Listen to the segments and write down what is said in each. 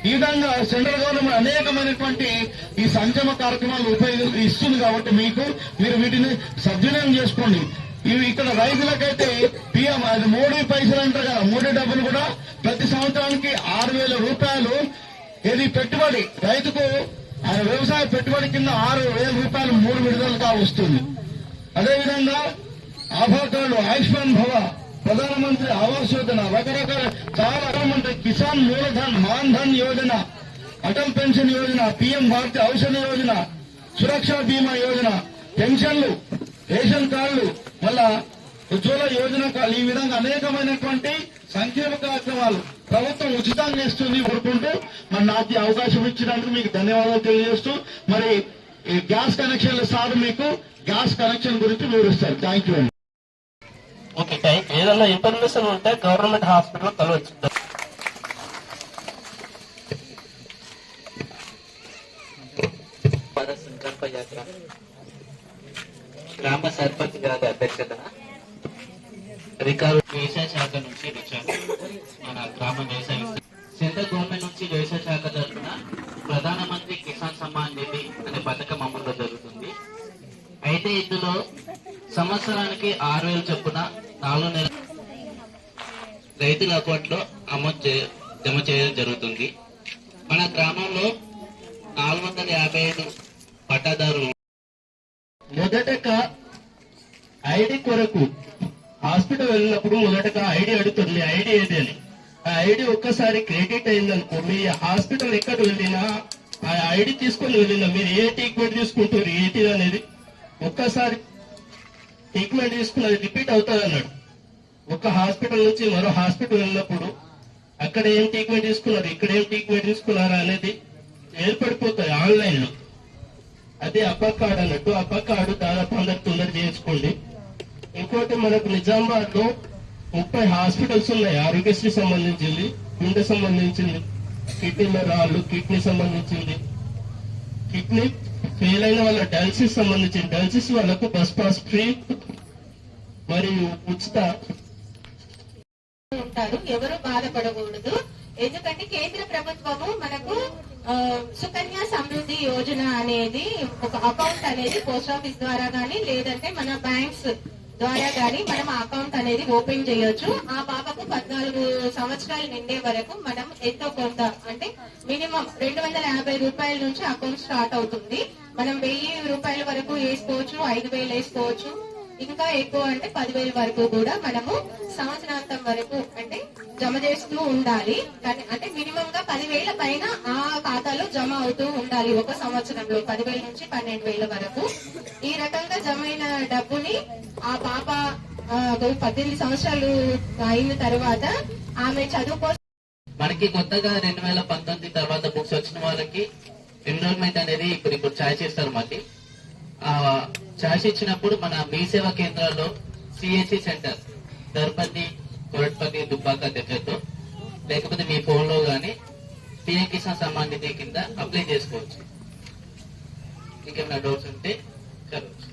ఈ విధంగా central government అనేకమైనటువంటి ఈ సంక్షేమ కార్యక్రమాలు ఇస్తుంది కాబట్టి మీరు వీటిని సద్వినియోగం చేసుకోండి. ఇవి ఇక్కడ రైతులకైతే పిఎం అది మోడీ పైసలు అంటారు కదా, మోడీ డబ్బులు కూడా ప్రతి సంవత్సరానికి 6,000 రూపాయలు ఇది పెట్టుబడి రైతుకు ఆయన వ్యవసాయ పెట్టుబడి కింద 6,000 రూపాయలు 3 విడుదలుగా వస్తుంది. అదేవిధంగా ఆభా కార్డు, ఆయుష్మాన్ భవ, ప్రధానమంత్రి ఆవాస్ యోజన, రకరకాల చాలా రకమంటాయి. కిసాన్ మూలధన్ మాన్ ధన్ యోజన, అటల్ పెన్షన్ యోజన, పీఎం భారతీయ ఔషధ యోజన, సురక్షా బీమా యోజన, పెన్షన్లు, రేషన్ కార్డులు, మళ్ళా ఉజ్వల యోజన కార్డు, ఈ విధంగా అనేకమైనటువంటి సంక్షేమ కార్యక్రమాలు ప్రభుత్వం ఉచితంగా ఇస్తుంది కోరుకుంటూ మరి నాకు అవకాశం ఇచ్చినందుకు మీకు ధన్యవాదాలు తెలియజేస్తూ మరి గ్యాస్ కనెక్షన్లు సార్ మీకు గ్యాస్ కనెక్షన్ గురించి వివరిస్తారు. థ్యాంక్ యూ అండి. ఓకే, ఏదన్నా ఇన్ఫర్మేషన్ ఉంటే గవర్నమెంట్ హాస్పిటల్ కలవచ్చు. సంకల్ప యాత్ర గ్రామ సర్పంచ్ గారి అధ్యక్షతన అధికారులు వ్యవసాయ శాఖ నుంచి వచ్చారు. మన గ్రామ వ్యవసాయ సెంట్రల్ గవర్నమెంట్ నుంచి వ్యవసాయ శాఖ తరఫున ప్రధానమంత్రి కిసాన్ సమ్మాన్ నిధి అనే పథకం అమలు జరుగుతుంది. అయితే ఇందులో సంవత్సరానికి 6,000 చొప్పున 4 నెలలు రైతుల అకౌంట్ లో జమ చేయడం జరుగుతుంది. మన గ్రామంలో 455 పట్టాదారులు. మొదటగా ఐడి కొరకు హాస్పిటల్ వెళ్ళినప్పుడు మొదటగా ఐడి అడుగుతుంది, ఐడి ఏది అని. ఆ ఐడి ఒక్కసారి క్రెడిట్ అయిందనుకో, మీ హాస్పిటల్ ఎక్కడ వెళ్ళినా ఆ ఐడి తీసుకొని వెళ్ళినా మీరు ఏ ట్రీట్మెంట్ తీసుకుంటారు ఏంటి అనేది ఒక్కసారి ట్రీట్మెంట్ తీసుకున్నది రిపీట్ అవుతుంది అన్నాడు. ఒక హాస్పిటల్ నుంచి మరో హాస్పిటల్ వెళ్ళినప్పుడు అక్కడ ఏం ట్రీట్మెంట్ తీసుకున్నారు, ఇక్కడ ఏం ట్రీట్మెంట్ తీసుకున్నారా అనేది ఏర్పడిపోతుంది ఆన్లైన్ లో. అదే అబ్బా కార్డు అన్నట్టు. అబ్బా కార్డు దాదాపు తొందర చేయించుకోండి. ఇంకోటి మనకు నిజామాబాద్ లో 30 హాస్పిటల్స్ ఉన్నాయి. ఆరోగ్యశ్రీ సంబంధించింది, గుండె సంబంధించింది, కిడ్నీలో రాళ్ళు, కిడ్నీ సంబంధించింది, కిడ్నీ ఫెయిల్ అయిన వాళ్ళ డయాలసిస్ సంబంధించింది, డయాలసిస్ వాళ్ళకు బస్ పాస్ ఫ్రీ మరియు ఉచిత ఉంటారు. ఎవరు బాధపడకూడదు. ఎందుకంటే కేంద్ర ప్రభుత్వము మనకు సుకన్య సమృద్ధి యోజన అనేది ఒక అకౌంట్ అనేది పోస్ట్ ఆఫీస్ ద్వారా గానీ లేదంటే మన బ్యాంక్స్ ద్వారా గానీ మనం అకౌంట్ అనేది ఓపెన్ చేయొచ్చు. ఆ పాపకు 14 సంవత్సరాలు నిండే వరకు మనం ఎంతో కొంత అంటే మినిమం 250 రూపాయల నుంచి అకౌంట్ స్టార్ట్ అవుతుంది. మనం 1000 రూపాయల వరకు వేసుకోవచ్చు, 5,000 వేసుకోవచ్చు, ఇంకా ఎక్కువ అంటే 10,000 వరకు కూడా మనము సంవత్సరాంతం వరకు అంటే జమ చేస్తూ ఉండాలి. అంటే మినిమం గా 10,000 పైన ఆ ఖాతాలో జమ అవుతూ ఉండాలి. ఒక సంవత్సరంలో 10,000 నుంచి 12,000 వరకు. ఈ రకంగా జమ అయిన డబ్బుని ఆ పాప 18 సంవత్సరాలు అయిన తర్వాత ఆమె చదువుకో. మనకి కొత్తగా 2019 తర్వాత బుక్స్ వచ్చిన వాళ్ళకి ఎన్రోల్మెంట్ అనేది ఇప్పుడు ఛాయిస్ ఇస్తారు. మళ్ళీ ఛాయిస్ ఇచ్చినప్పుడు మన మీ సేవా కేంద్రాల్లో సిఎస్సి సెంటర్ దర్పల్లి, కొరట్పల్లి, దుబ్బాక దగ్గరలో లేకపోతే మీ ఫోన్ లో గానీ పిఎం కిసాన్ సమ్మాన్ నిధి కింద అప్లై చేసుకోవచ్చు. ఇంకేమైనా డౌట్స్ ఉంటే చదవచ్చు.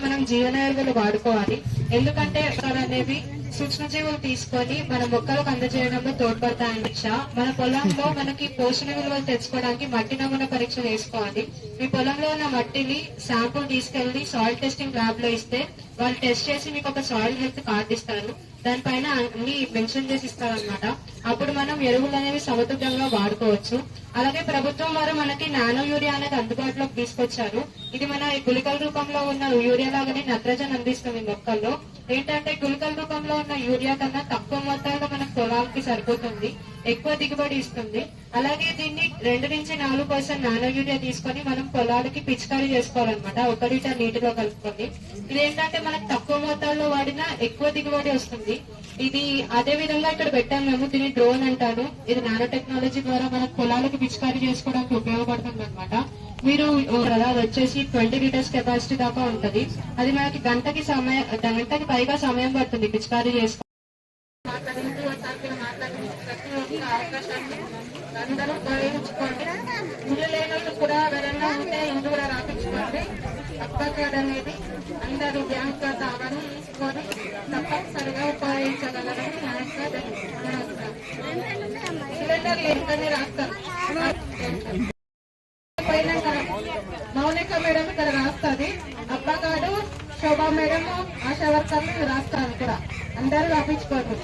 మనం జీవనెరువులు వాడుకోవాలి. ఎందుకంటే అనేవి సూక్ష్మజీవులు తీసుకొని మన మొక్కలకు అందజేయడంలో తోడ్పడతాయని. మన పొలంలో మనకి పోషణ విలువలు తెచ్చుకోవడానికి మట్టి నమూనా పరీక్ష చేసుకోవాలి. మీ పొలంలో ఉన్న మట్టిని శాంపుల్ తీసుకెళ్లి సాయిల్ టెస్టింగ్ ల్యాబ్ లో ఇస్తే వాళ్ళు టెస్ట్ చేసి మీకు ఒక సాయిల్ హెల్త్ కార్డు ఇస్తారు. దానిపైన అన్ని మెన్షన్ చేసి ఇస్తారనమాట. అప్పుడు మనం ఎరువులు అనేవి సమతుల్యంగా వాడుకోవచ్చు. అలాగే ప్రభుత్వం వారు మనకి నానో యూరియా అనేది అందుబాటులోకి తీసుకొచ్చారు. ఇది మన గుళికల రూపంలో ఉన్న యూరియా లాగానే నత్రజని అందిస్తుంది మొక్కల్లో. ఏంటంటే గుళికల రూపంలో ఉన్న యూరియా కన్నా తక్కువ మొత్తంలో మన పొలాలకి సరిపోతుంది, ఎక్కువ దిగుబడి ఇస్తుంది. అలాగే దీన్ని 2 నుంచి 4% నానో యూరియా తీసుకొని మనం పొలాలకి పిచికారీ చేసుకోవాలన్నమాట, 1 లీటర్ నీటిలో కలుపుకొని. ఇదేంటంటే మనకు తక్కువ మొత్తాల్లో వాడినా ఎక్కువ దిగుబడి వస్తుంది. ఇది అదే విధంగా ఇక్కడ పెట్టాము మేము. దీన్ని డ్రోన్ అంటాను. ఇది నానో టెక్నాలజీ ద్వారా మన పొలాలకు పిచికారీ చేసుకోవడానికి ఉపయోగపడుతుంది అనమాట. మీరు వచ్చేసి 20 లీటర్స్ కెపాసిటీ దాకా ఉంటది. అది మనకి గంటకి పైగా సమయం పడుతుంది పిచికారీ చేసుకో. అందరూ ఉపయోగించుకోండి. ఇల్లు లేని వాళ్ళు కూడా ఎవరైనా ఉంటే ఇల్లు కూడా రాపించుకోండి. అప్పకార్డ్ అనేది అందరూ బ్యాంక్ ఖాతా అవన్నీ తీసుకొని తప్పనిసరిగా ఉపయోగించగలరని వర్కర్లు ఎంతనే రాస్తారు. పోయినాక మౌనిక మేడం ఇక్కడ రాస్తుంది, అబ్బగాడు శోభా మేడం ఆశా వర్కర్లు రాస్తారు కూడా. అందరూ రాపించుకోండి.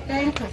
Thank you.